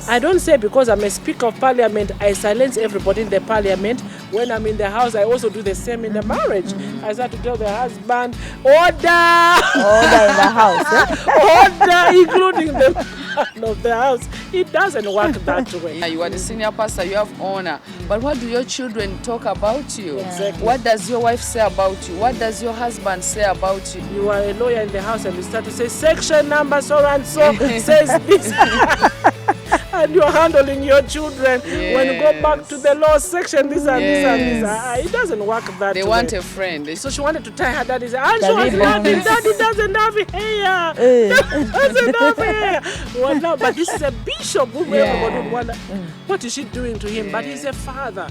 I don't say because I'm a Speaker of Parliament, I silence everybody in the Parliament. When I'm in the house, I also do the same in the marriage. I start to tell the husband, order! Order in the house. Order, including the man of the house. It doesn't work that way. You are the senior pastor, you have honor. But what do your children talk about you? Exactly. What does your wife say about you? What does your husband say about you? You are a lawyer in the house and you start to say, section number so and so says this. And you're handling your children. Yes. When you go back to the law section, this and this and this. It doesn't work that way. They want a friend. So she wanted to tie her daddy. And she was laughing. Daddy doesn't have hair. Doesn't have hair. Well, no, but this is a bishop who everybody would wonder, what is she doing to him? But he's a father.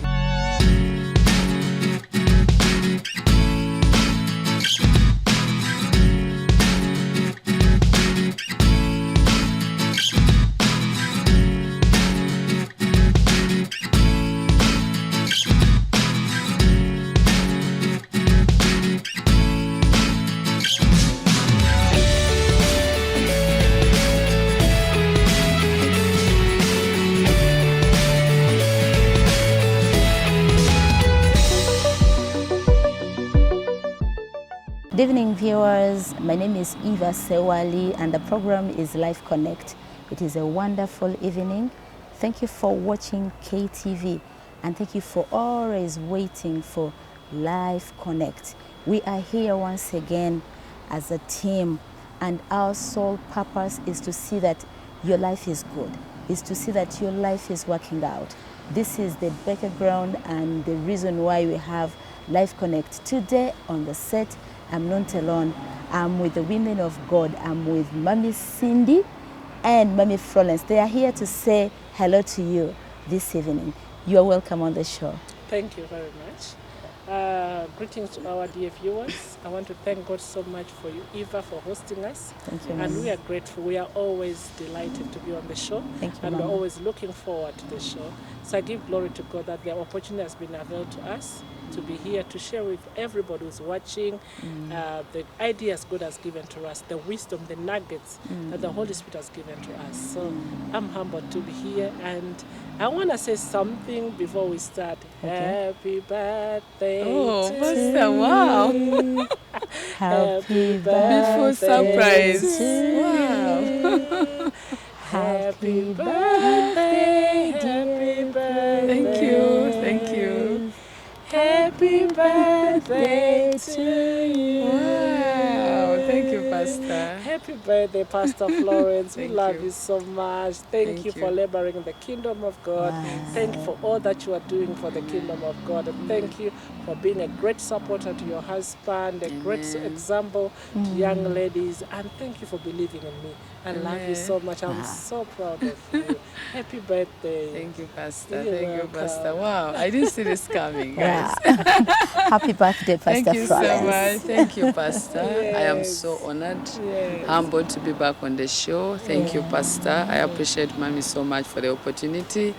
Good evening, viewers. My name is Eva Sewali and the program is Life Connect. It is a wonderful evening. Thank you for watching KTV and thank you for always waiting for Life Connect. We are here once again as a team and our sole purpose is to see that your life is good, is to see that your life is working out. This is the background and the reason why we have Life Connect. Today on the set, I'm not alone. I'm with the women of God. I'm with Mommy Cindy and Mommy Florence. They are here to say hello to you this evening. You are welcome on the show. Thank you very much. Greetings to our dear viewers. I want to thank God so much for you, Eva, for hosting us. Thank you, And Mama. we are grateful. We are always delighted to be on the show. Thank you, And Mama. we're always looking forward to the show. So I give glory to God that the opportunity has been availed to us to be here to share with everybody who's watching the ideas God has given to us, the wisdom, the nuggets that the Holy Spirit has given to us. So I'm humbled to be here, and I want to say something before we start. Okay. Happy birthday Oh, to Pastor, wow. you. Happy Beautiful birthday surprise. to Wow. you. Happy birthday, happy birthday. Thank you. Thank you. Happy birthday to you. Wow. Thank you, Pastor. Happy birthday, Pastor Florence. We Thank love you. you so much. Thank you for laboring in the kingdom of God. Wow. Thank you for all that you are doing for the kingdom of God. And thank you for being a great supporter to your husband, a great example to young ladies. And thank you for believing in me. I love you so much. I'm so proud of you. Happy birthday. Thank you, Pastor. You're Thank you, welcome. Pastor. Wow. I didn't see this coming, Yeah. guys. Happy birthday, Pastor Thank you so Florence. much. Thank you, Pastor. I am Yes. so honored, Yes. humbled to be back on the show. Thank you, Pastor. I appreciate Mommy so much for the opportunity.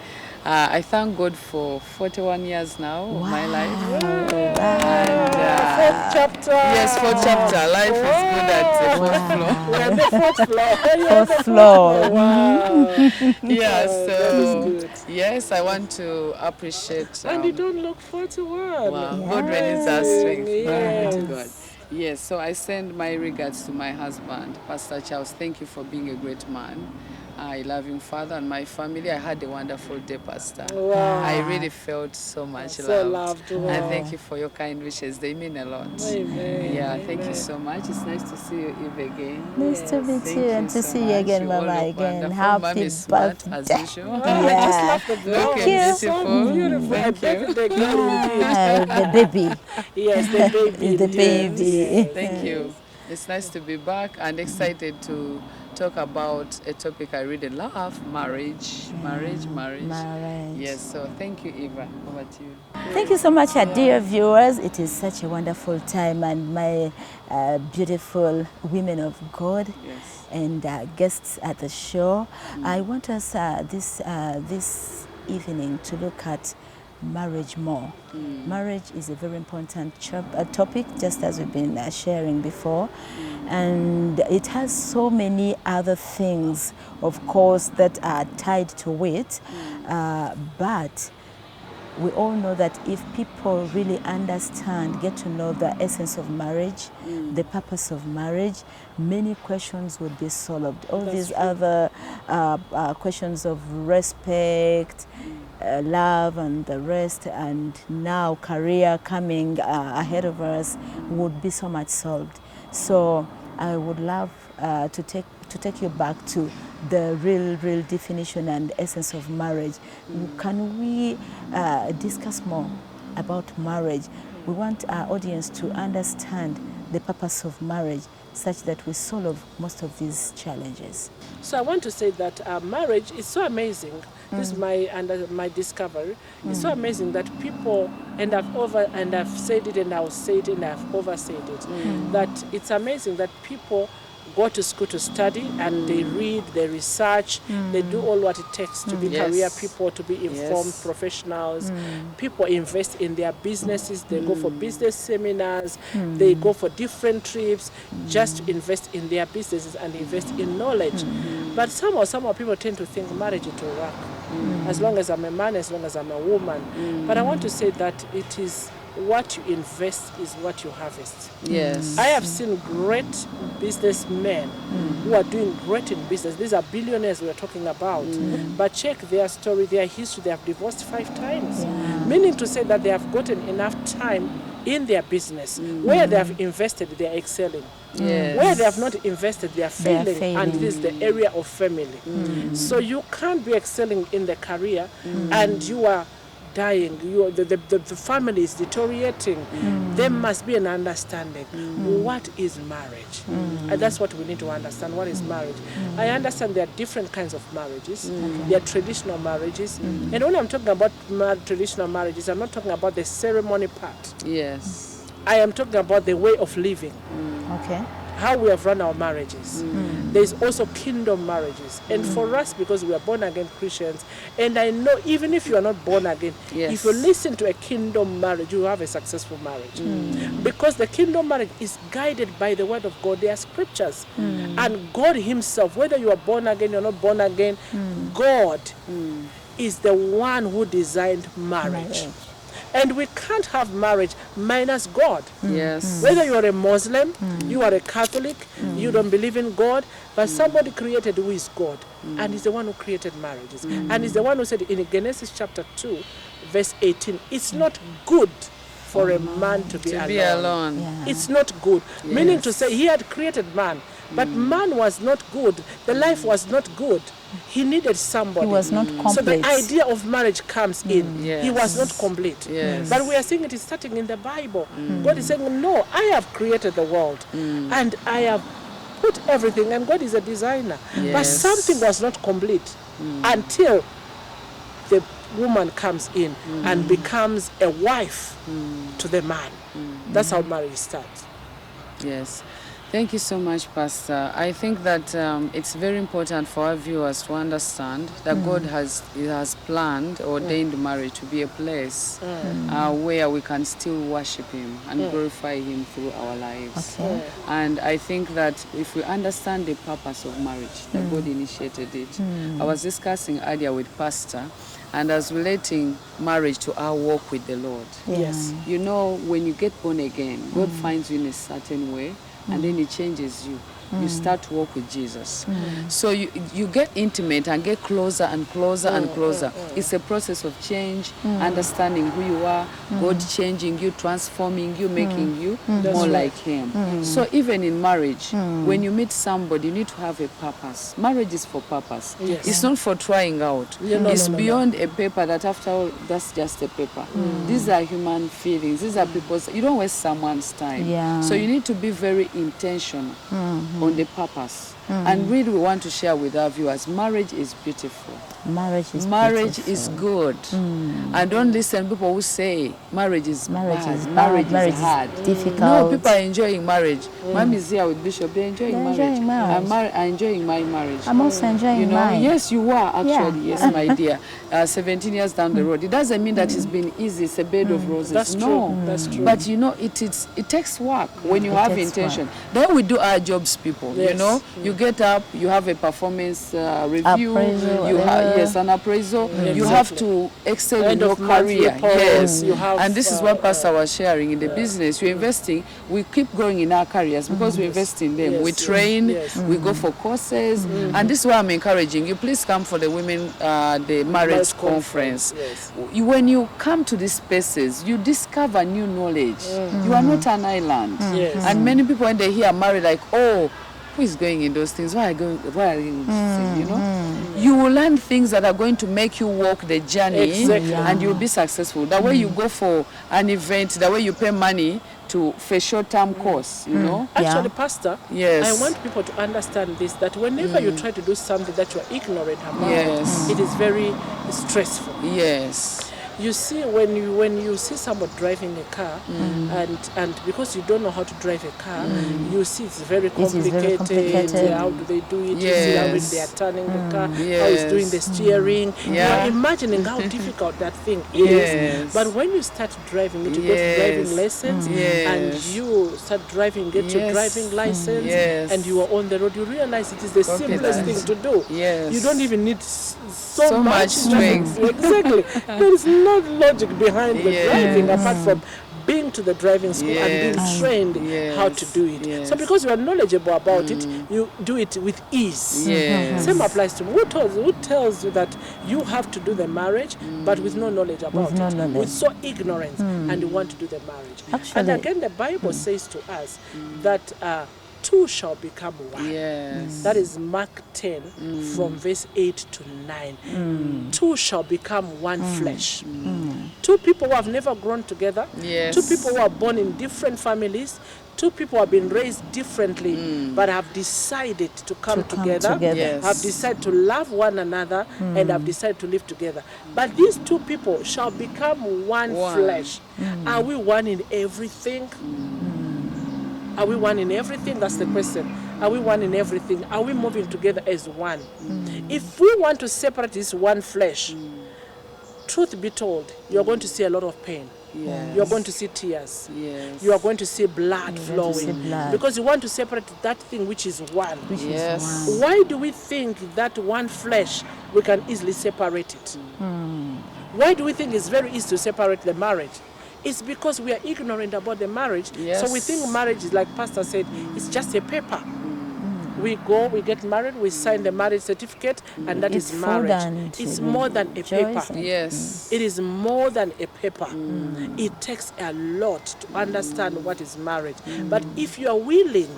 I thank God for 41 years now of my life. And, Fourth chapter. yes, fourth chapter. Life is good at the fourth floor. We're on the fourth floor. Fourth floor. Wow. Yeah, that so is good. yes, I want to appreciate. And you don't look 41. Wow, God renews our strength. Glory to Yes. God. Yes, so I send my regards to my husband, Pastor Charles. Thank you for being a great man. I love him, Father, and my family. I had a wonderful day, Pastor. Wow. I really felt so much So loved. loved. And Wow. thank you for your kind wishes. They mean a lot. Amen. Yeah, thank Amen. you so much. It's nice to see you, Eve, again. Nice to meet Thank you and to so see you much. again, You all Mama, look again. wonderful. Happy Mom is smart, as birthday. usual. Oh, I just Yeah. love the girl. Looking It's so beautiful. beautiful. Thank I bet you. the girl indeed. The baby. Yes, the baby. The baby. Yes. Thank you. It's nice to be back and excited to talk about a topic I really love, marriage. Marriage. Marriage. Yes, so thank you, Eva. Over to you. Thank you so much, dear viewers. It is such a wonderful time, and my beautiful women of God Yes. and guests at the show. I want us this evening to look at marriage more. Marriage is a very important topic, just as we've been sharing before. And it has so many other things, of course, that are tied to it. But we all know that if people really understand, get to know the essence of marriage, the purpose of marriage, many questions would be solved. All these other questions of respect, love and the rest, and now career coming ahead of us would be so much solved. So I would love to take you back to the real definition and essence of marriage. Can we discuss more about marriage? We want our audience to understand the purpose of marriage such that we solve most of these challenges. So I want to say that marriage is so amazing. This is my discovery. It's so amazing that people, and I've said it and I'll say it and I've oversaid it, that it's amazing that people go to school to study and they read, they research, they do all what it takes to be career people, to be informed professionals. People invest in their businesses, they go for business seminars, they go for different trips just to invest in their businesses and invest in knowledge. But somehow people tend to think marriage it will work. As long as I'm a man, as long as I'm a woman. But I want to say that it is what you invest is what you harvest. Yes. I have seen great businessmen who are doing great in business. These are billionaires we are talking about. But check their story, their history. They have divorced 5 times. Meaning to say that they have gotten enough time in their business. Where they have invested, they are excelling. Yes. Where they have not invested, they are failing. And this is the area of family. So you can't be excelling in the career and you are dying, the family is deteriorating. There must be an understanding. What is marriage? And that's what we need to understand. What is marriage? I understand there are different kinds of marriages. There are traditional marriages. And when I'm talking about traditional marriages, I'm not talking about the ceremony part. Yes. I am talking about the way of living. Okay. How we have run our marriages. There's also kingdom marriages. And for us, because we are born again Christians, and I know even if you are not born again, if you listen to a kingdom marriage, you have a successful marriage. Because the kingdom marriage is guided by the word of God. There are scriptures. And God himself, whether you are born again or not born again, God is the one who designed marriage. And we can't have marriage minus God. Yes. Whether you are a Muslim, you are a Catholic, you don't believe in God, but somebody created who is God. And he's the one who created marriages. And he's the one who said in Genesis chapter 2, verse 18, it's not good for a man to be alone. It's not good. Meaning to say he had created man, but man was not good. The life was not good. He needed somebody. He was not complete. So the idea of marriage comes in. Yes. He was not complete. Yes. But we are seeing it is starting in the Bible. God is saying, no, I have created the world. And I have put everything. And God is a designer. But something was not complete until the woman comes in and becomes a wife to the man. That's how marriage starts. Yes. Thank you so much, Pastor. I think that it's very important for our viewers to understand that God has planned, ordained marriage to be a place where we can still worship him and glorify him through our lives. And I think that if we understand the purpose of marriage, that God initiated it. I was discussing earlier with Pastor, and as relating marriage to our walk with the Lord. Yes. You know, when you get born again, God finds you in a certain way, and then he changes you. You start to walk with Jesus. So you get intimate and get closer and closer and closer. It's a process of change, understanding who you are, God changing you, transforming you, making you more like him. So even in marriage, when you meet somebody, you need to have a purpose. Marriage is for purpose. Yes. It's not for trying out. It's beyond a paper that after all, that's just a paper. These are human feelings. These are people's. You don't waste someone's time. So you need to be very intentional on the purpose. And really we want to share with our viewers, marriage is beautiful. Marriage is good. And don't listen to people who say marriage is bad. Marriage is hard. Difficult. No, people are enjoying marriage. Mom is here with Bishop. They're enjoying marriage. I'm enjoying my marriage. I'm also enjoying mine. Yes, you are actually. Yes, my dear. 17 years down the road. It doesn't mean that it's been easy, it's a bed of roses. That's no. true. That's true. But you know, it takes work when you have intention. Then we do our jobs, people. Yes. You know, you get up, you have a performance review, Appraisal, you have an appraisal. You have to excel in your career. Yes, you have, and this is what Pastor was sharing in the business. You're investing. We keep growing in our careers because we invest in them. Yes, We train. yes. We go for courses, and this is why I'm encouraging you. Please come for the women, the marriage conference. Yes. When you come to these spaces, you discover new knowledge. You are not an island. Yes. And many people, when they hear marriage, like, oh, who is going in those things? Why are you you know? You will learn things that are going to make you walk the journey, Exactly. and you'll be successful. The way you go for an event, the way you pay money for a short-term course, you know? Actually, Pastor, Yes. I want people to understand this, that whenever you try to do something that you are ignorant about, Yes. it is very stressful. Yes. You see, when you see someone driving a car, and because you don't know how to drive a car, you see it's very It is very complicated. complicated. How do they do it? You see Yes. how they are turning the car, how Yes. it's doing the steering. You Yeah. are imagining how difficult that thing is. Yes. But when you start driving, you go to Yes. driving lessons, and Yes. you start driving, get your Yes. driving license, Yes. and you are on the road. You realize it is the simplest thing to do. Yes. You don't even need so much much strength. Exactly. There is no logic behind the Yes. driving apart from being to the driving school and Yes. being trained Yes. how to do it. Yes. So because you are knowledgeable about it, you do it with ease. Yes. Same applies to me. Who tells you that you have to do the marriage but with no knowledge about no it? knowledge. With so ignorance, and you want to do the marriage. Actually- and again, the Bible says to us that two shall become one. Yes. That is Mark 10 from verse 8 to 9. Two shall become one flesh. Two people who have never grown together. Yes. Two people who are born in different families. Two people who have been raised differently but have decided to come together. Yes. Have decided to love one another and have decided to live together. But these two people shall become one flesh. Are we one in everything? Are we one in everything? That's the question. Are we one in everything? Are we moving together as one? If we want to separate this one flesh, truth be told, you're going to see a lot of pain. Yes. You're going to see tears. Yes. You are going to see blood You're going to flowing. see blood. Because you want to separate that thing which is one. Which Yes. is one. Why do we think that one flesh, we can easily separate it? Why do we think it's very easy to separate the marriage? It's because we are ignorant about the marriage. Yes. So we think marriage is, like Pastor said, it's just a paper. We go, we get married, we sign the marriage certificate, and that It's is more marriage. than It's to more than a paper. rejoice. Yes. It is more than a paper. It takes a lot to understand what is marriage. But if you are willing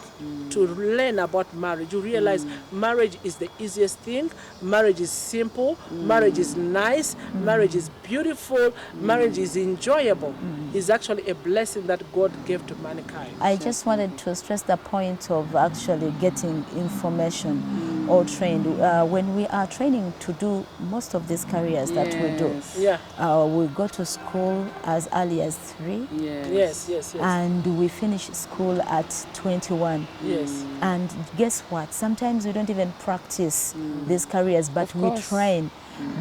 to learn about marriage, you realize marriage is the easiest thing. Marriage is simple. Marriage is nice. Marriage is beautiful. Marriage is enjoyable. It's actually a blessing that God gave to mankind. I just wanted to stress the point of actually getting information or trained. When we are training to do most of these careers that we do, Yes. Yeah. we go to school as early as 3, Yes. and we finish school at 21. Yes. And guess what? Sometimes we don't even practice these careers, but Of we course. train.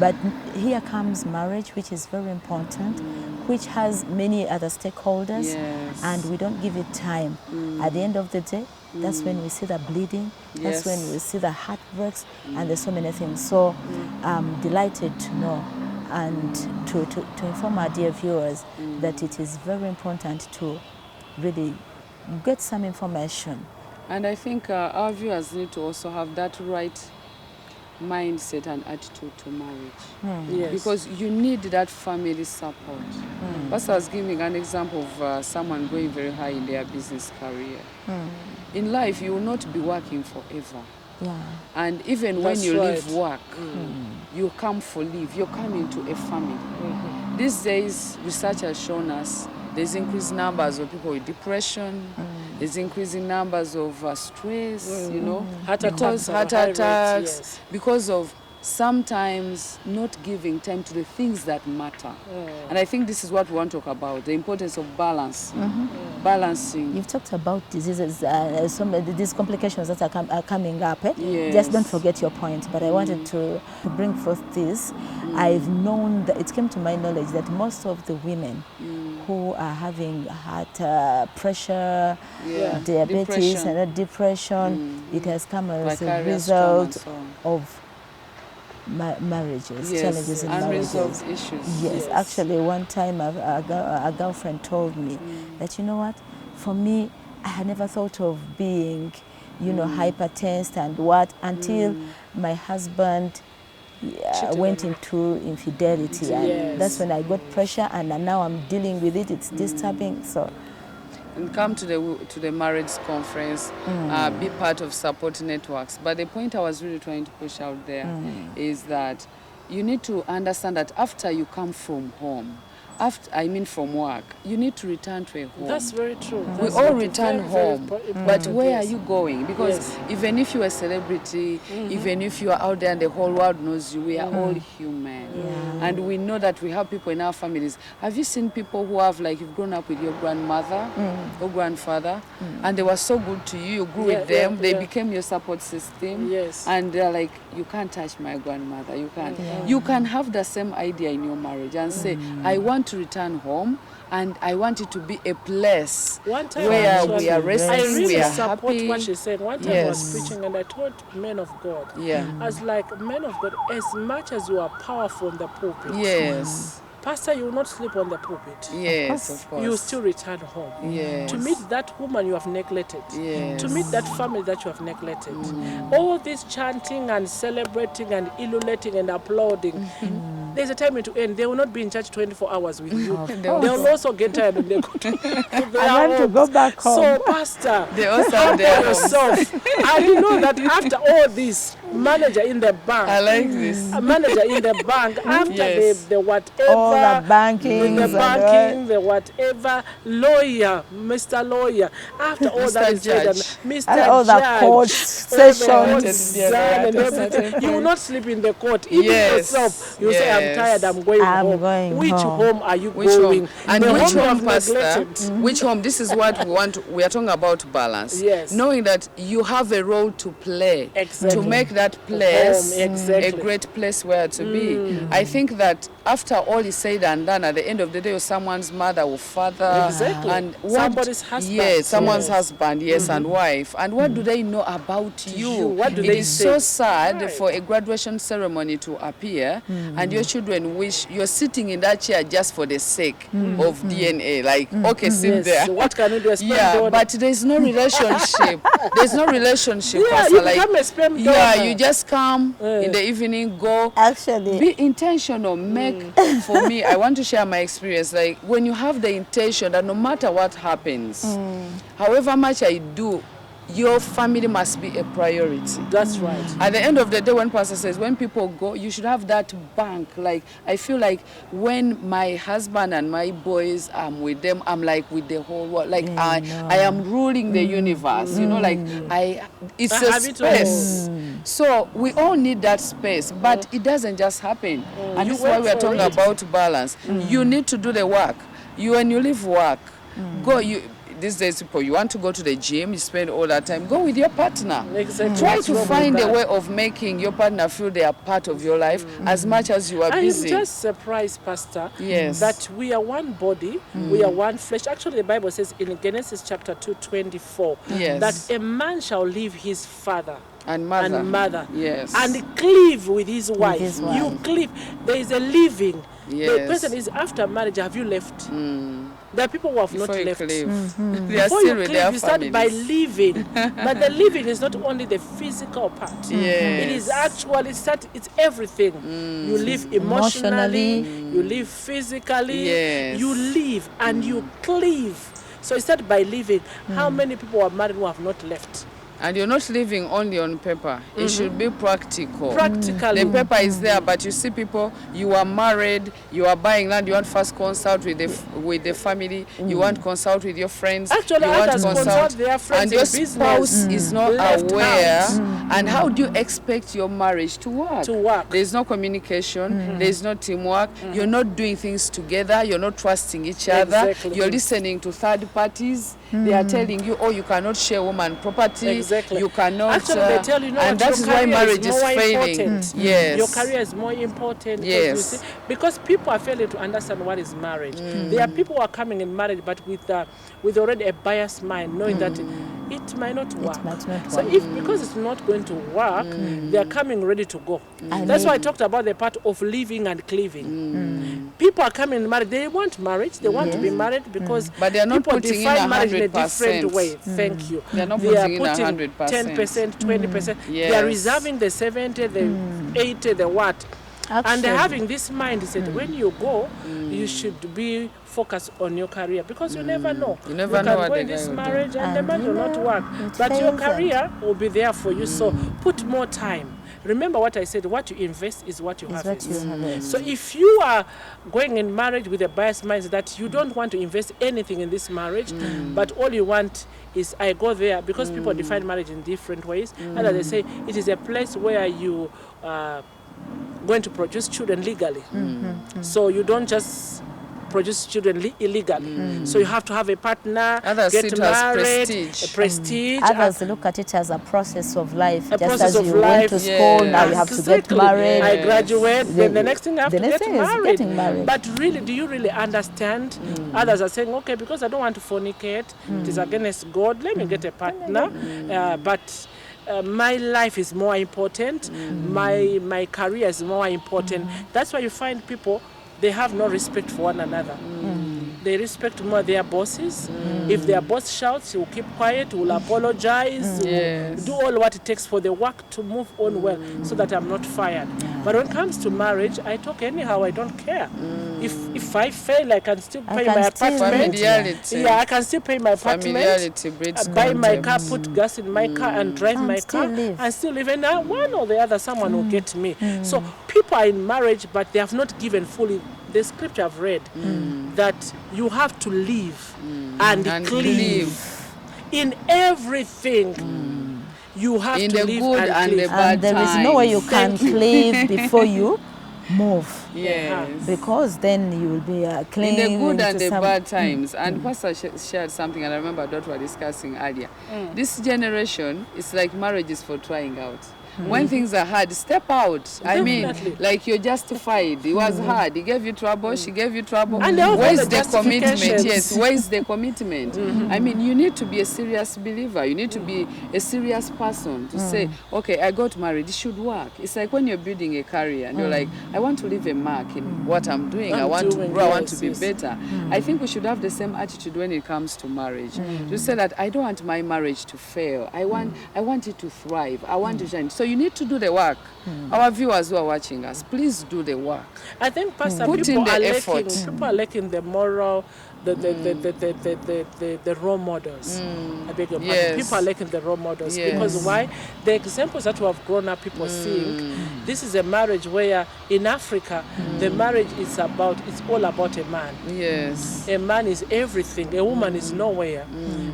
But here comes marriage, which is very important, which has many other stakeholders, Yes. and we don't give it time. At the end of the day, that's when we see the bleeding, that's when Yes. we see the heartbreaks, and there's so many things. So I'm delighted to know and to inform our dear viewers that it is very important to really get some information. And I think our viewers need to also have that right mindset and attitude to marriage. Yes. Because you need that family support. Pastor was giving an example of someone going very high in their business career. In life, you will not be working forever. Yeah. And even when That's you right. leave work, you come for leave, you're coming to a family. These days, research has shown us there's increased numbers of people with depression, there's increasing numbers of stress, you know, Heart because attacks are heart high rates, attacks, yes. because of sometimes not giving time to the things that matter. And I think this is what we want to talk about, the importance of balance. balancing. You've talked about diseases, some of these complications that are coming up. Yes. Just don't forget your point. But I wanted to bring forth this. I've known that it came to my knowledge that most of the women who are having heart pressure, diabetes, and depression, it has come as a result of marriages, challenges in marriages, unresolved issues. Yes, actually, one time a girlfriend told me that, you know what, for me, I had never thought of being, hypertensed and what until my husband went into infidelity, and that's when I got pressure, and now I'm dealing with it. It's disturbing. So. And come to the marriage conference, be part of support networks. But the point I was really trying to push out there is that you need to understand that after you come from home, from work, you need to return to a home. That's very true. We all return home, but where are you going? Because even if you're a celebrity, even if you are out there and the whole world knows you, we are all human. And we know that we have people in our families. Have you seen people who have, like, you've grown up with your grandmother or grandfather, and they were so good to you, you grew with them, they became your support system, and they're like, you can't touch my grandmother, you can't. You can have the same idea in your marriage and say, I want to return home, and I want it to be a place where we are resting, I really we are support happy. what she said. One time I was preaching and I told men of God, as like men of God, as much as you are powerful in the pulpit, Pastor, you will not sleep on the pulpit. Yes, of course. You will still return home. Yes. To meet that woman you have neglected. Yes. To meet that family that you have neglected. All this chanting and celebrating and ululating and applauding. There's a time to end. They will not be in church 24 hours with you. They will also get tired when they go to their I want to go back home. So, Pastor, they also have their yourself. And you know that after all this, manager in the bank. I like this. A manager in the bank, after the whatever. All the banking, the whatever, lawyer, Mr. Lawyer, after all that is said, Mr. And all the court sessions, and everything, you will not sleep in the court. Even yourself, you say, I'm tired, I'm going home. Which home are you going? Home? And the which home home, Pastor? Which home? This is what we want. We are talking about balance. Yes. Knowing that you have a role to play to make that place a great place where to be. I think that after all is said and done, at the end of the day, someone's mother or father, and somebody's husband, someone's husband, and wife, and what do they know about you? What do they say? It is so sad for a graduation ceremony to appear, and your children wish you're sitting in that chair just for the sake of DNA. Like, okay, sit there. So what can you do? But there's no relationship. There's no relationship. You become a sperm donor. You just come in the evening, go. Actually, be intentional. Make for me, I want to share my experience. Like, when you have the intention that no matter what happens, however much I do, your family must be a priority. That's right. At the end of the day, when Pastor says, when people go, you should have that bank. Like, I feel like when my husband and my boys, I'm with them, I'm like with the whole world. Like, I am ruling the universe. You know, like, it's a space. So we all need that space, but it doesn't just happen. And this is why we are talking about balance. You need to do the work. When you leave work, go. These days, people, you want to go to the gym, you spend all that time, go with your partner. Exactly. Try to find a way of making your partner feel they are part of your life as much as you are busy. I'm just surprised, Pastor, that we are one body, we are one flesh. Actually, the Bible says in Genesis chapter 2:24 that a man shall leave his father and mother and cleave with his wife. You cleave. There is a living. The person is after marriage. Have you left? There are people who have not left. They are Before still you with cleave, their you start families. by living. But the living is not only the physical part. It is actually it's everything. You live emotionally, you live physically, you live and you cleave. So you start by living. How many people are married who have not left? And you're not living only on paper. It should be practical. Practically. The paper is there, but you see people, you are married, you are buying land, you want first consult with the family, you want consult with your friends. Actually, you want others consult their friends and your in business. spouse is not Left aware. out. And how do you expect your marriage to work? There's no communication, there's no teamwork, you're not doing things together, you're not trusting each other, you're listening to third parties. They are telling you, oh, you cannot share woman property. You cannot. Actually, they tell you, no, and that is why marriage is failing. Yes. Your career is more important. Yes. You see, because people are failing to understand what is marriage. There are people who are coming in marriage, but with already a biased mind, knowing that it might not work. So because it's not going to work, they are coming ready to go. That's why I talked about the part of living and cleaving. People are coming in marriage. They want marriage. They want to be married because but they are not people putting define in marriage in a 100%. Thank you. They are not They are putting in putting 100%. 10%, 20%. Yes. They are reserving the 70, the 80, the what. And having this mind is that when you go, you should be focused on your career because you never know. You never know can what go the in this guy will marriage do. and the marriage will not work. But your career will be there for you. So put more time. Remember what I said, what you invest is what you harvest. So if you are going in marriage with a biased mind that you don't want to invest anything in this marriage, but all you want is I go there because people define marriage in different ways. And as they say, it is a place where you going to produce children legally. So you don't just produce children illegally. So you have to have a partner, get married, a prestige. Others look at it as a process of life. A just process as of you life. went to school, now you have to get married. I graduate, then the next thing I have to get getting married. But really, do you really understand? Others are saying, okay, because I don't want to fornicate, it is against God, let me get a partner. But my life is more important. My career is more important. That's why you find people, they have no respect for one another. They respect more their bosses. If their boss shouts, he will keep quiet, he will apologize, he will do all what it takes for the work to move on well so that I'm not fired. But when it comes to marriage, I talk anyhow, I don't care. If I fail, I can still pay my apartment. I can still pay my apartment, buy my car, put gas in my car and drive my car and still live. And one or the other, someone will get me. So people are in marriage, but they have not given fully the scripture I've read that you have to live and cleave in everything. You have in to the live good and cleave. the bad And there is no way you can cleave before you move. Yes. Because then you will be clinging in the good and the some bad times. And Pastor shared something, and I remember that we were discussing earlier. This generation is like marriage is for trying out. When things are hard, step out. I mean, like you're justified. It was hard. He gave you trouble. She gave you trouble. And where's the commitment? Yes, where's the commitment? I mean, you need to be a serious believer. You need to be a serious person to say, okay, I got married. It should work. It's like when you're building a career and you're like, I want to leave a mark in what I'm doing. I want to grow. I want to be better. I think we should have the same attitude when it comes to marriage. To say that I don't want my marriage to fail. I want it to thrive. I want to shine. So you need to do the work. Our viewers who are watching us, please do the work. I think, Pastor, Put people in the are effort. people are lacking the moral, the role models. I beg your pardon. People are lacking the role models because why? The examples that we have grown up people seeing. This is a marriage where in Africa the marriage is all about a man. Yes. A man is everything. A woman is nowhere.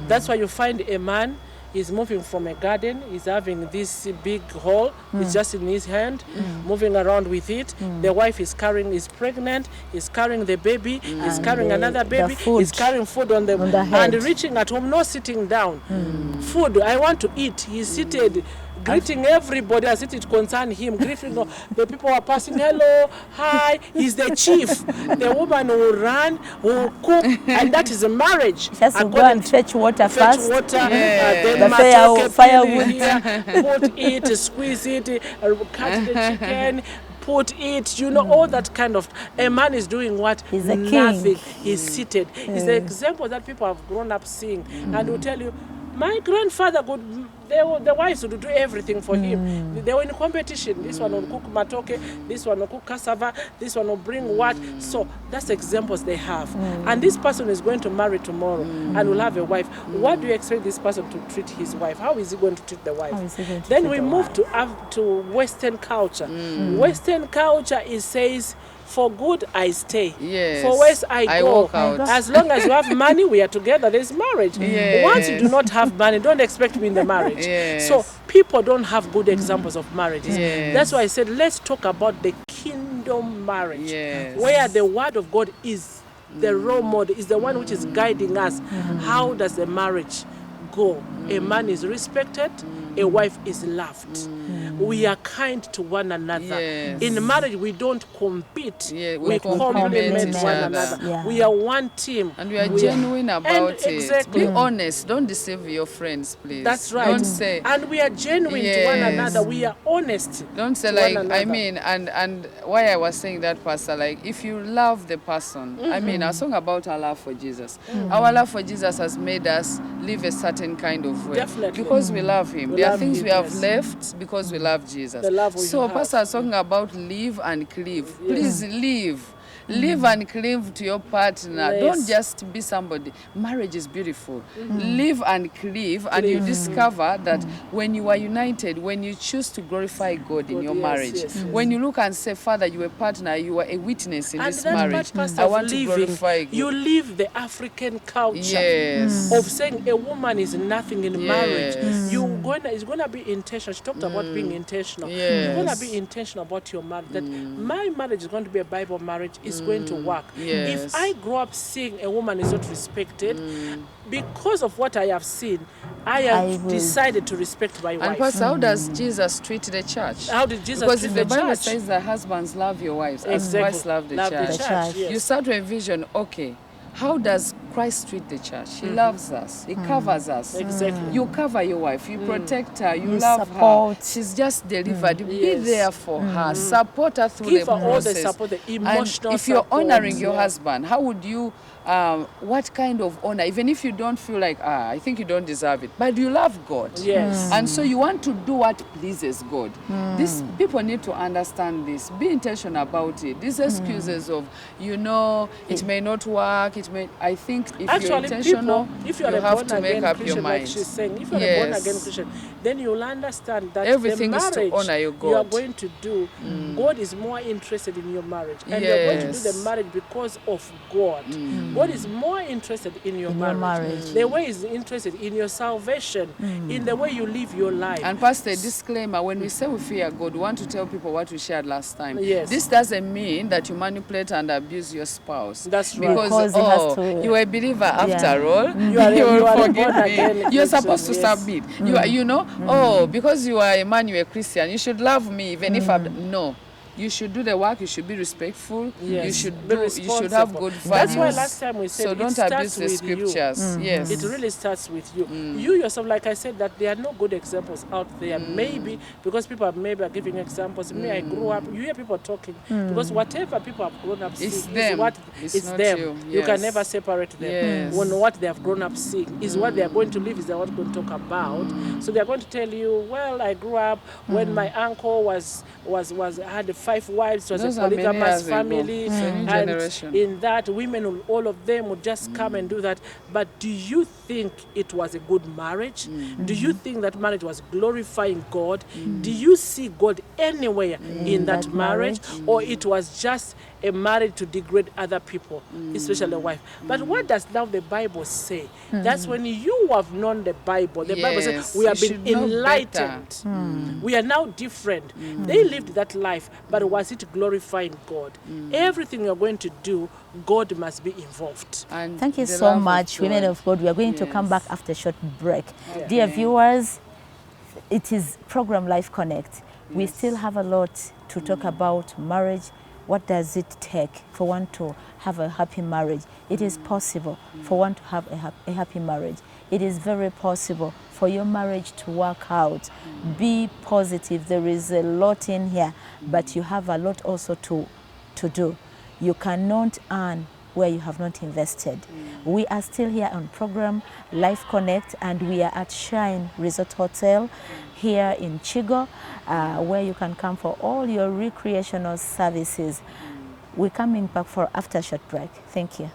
That's why you find a man is moving from a garden, he's having this big hole, it's just in his hand, moving around with it. The wife is pregnant, is carrying the baby, is carrying another baby, is carrying food on the head. And reaching at home, not sitting down. Food, I want to eat. He's seated, greeting everybody as it concerns him, greeting the people who are passing, hello, hi, he's the chief. The woman will run, will cook, and that is a marriage. She has to go and fetch water first. Then firewood. Put it, squeeze it, cut the chicken, put it, all that kind of. A man is doing what? He's a nothing. king. He's seated. It's the example that people have grown up seeing, and will tell you, My grandfather the wives would do everything for him. They were in competition. This one will cook matoke, this one will cook cassava, this one will bring what. So that's examples they have. And this person is going to marry tomorrow and will have a wife. What do you expect this person to treat his wife? How is he going to treat the wife? Then we move to Western culture. Western culture says, for good I stay. Yes. For worse I go. Walk out. As long as you have money, we are together. There's marriage. Yes. Once you do not have money, don't expect me in the marriage. Yes. So people don't have good examples of marriages. Yes. That's why I said let's talk about the kingdom marriage, Yes. where the word of God is the role model, is the one which is guiding us. How does the marriage go? A man is respected, a wife is loved. We are kind to one another. Yes. In marriage, we don't compete. Yeah, we complement each one other. another. Yeah. We are one team. And we are genuine about it. Exactly. Be honest. Don't deceive your friends, please. That's right. Don't say. And we are genuine to one Yes. another. We are honest. Don't say to like, one I another. mean, and why I was saying that, Pastor, like, if you love the person, I mean, I was talking about our love for Jesus. Our love for Jesus has made us live a certain kind of way. Definitely. Because we love him. We There are love things him, we have yes. left because we love Jesus. The love we so have. Pastor was talking about live and cleave. Please live. Live and cleave to your partner. Yes. Don't just be somebody. Marriage is beautiful. Live and cleave, and you discover that when you are united, when you choose to glorify God in your yes, marriage, yes, yes. when you look and say, Father, you are a partner, you are a witness in And this that marriage. part, Pastor, I of want to living, glorify God. you live the African culture Yes. of saying a woman is nothing in marriage. Yes. It's gonna be intentional. She talked about being intentional. Yes. You're gonna be intentional about your marriage. That my marriage is going to be a Bible marriage. It's going to work. Yes. If I grow up seeing a woman is not respected, because of what I have seen, I have decided to respect my And wife. Pastor, how does Jesus treat the church? How did Jesus Because treat if the the Bible church? says that husbands love your wives as Exactly. Christ loved the Love church. the church. You Yes. You start to envision, okay, how does Christ treat the church? He loves us. He covers us. Exactly. You cover your wife. You protect her. You You love support. her. She's just delivered. Be Yes. there for her. Support her through Give the her all the process. support, the And emotional if you're support, honoring your yeah. husband, how would you, what kind of honor, even if you don't feel like, I think you don't deserve it, but you love God. Yes. And so you want to do what pleases God. These people need to understand this. Be intentional about it. These excuses of, it may not work, I think if you're Actually, intentional, people, if you're you a have born to make again up your Christian, like mind. she's saying, if you're a born again Yes. Christian, then you'll understand that Everything the is to marriage honor your you are God. going to do, God is more interested in your marriage, and you're going to do the Yes. marriage because of God. God is more interested in your In your marriage. marriage. The way He's interested in your salvation, in the way you live your life. And Pastor, disclaimer, when we say we fear God, we want to tell people what we shared last time. Yes. This doesn't mean that you manipulate and abuse your spouse. That's right. Because, Because it has to- you are a believer after all. You are a forgive born again me. You're Christian, supposed to yes. submit. Because you are a man, you're a Christian, you should love me even if I'm... No. You should do the work. You should be respectful. Yes. You should Be you should have responsible. good values. That's why last time we said so it don't starts abuse the with you. scriptures. Yes. It really starts with you. You yourself, like I said, that there are no good examples out there. Maybe because people are giving examples. Me, I grew up. You hear people talking because whatever people have grown up seeing It's is them. what It's it's not them. you. You can Yes. never separate them. Yes. When what they have grown up seeing is what they are going to live. Is they are going to talk about. So they are going to tell you, well, I grew up when my uncle had 5 wives. It was Those a are many polygamous years ago. family, It's a new and generation. in that all of them would just come and do that. But do you think it was a good marriage? Do you think that marriage was glorifying God? Do you see God anywhere in that marriage? Or it was just a marriage to degrade other people, especially a wife? But what does now the Bible say? That's when you have known the Bible. The Bible says Yes, we have you been should know enlightened. We are now different. They lived that life, but was it glorifying God? Everything you're going to do, God must be involved. And Thank you the so love of much, women God. of God. We are going to come Yes. back after a short break. Okay. Dear viewers, it is program Life Connect. We still have a lot to talk about marriage. What does it take for one to have a happy marriage? It is possible for one to have a happy marriage. It is very possible for your marriage to work out. Be positive. There is a lot in here, but you have a lot also to do. You cannot earn where you have not invested. We are still here on program Life Connect, and we are at Shine Resort Hotel here in Chigo, where you can come for all your recreational services. We're coming back for after short break. Thank you.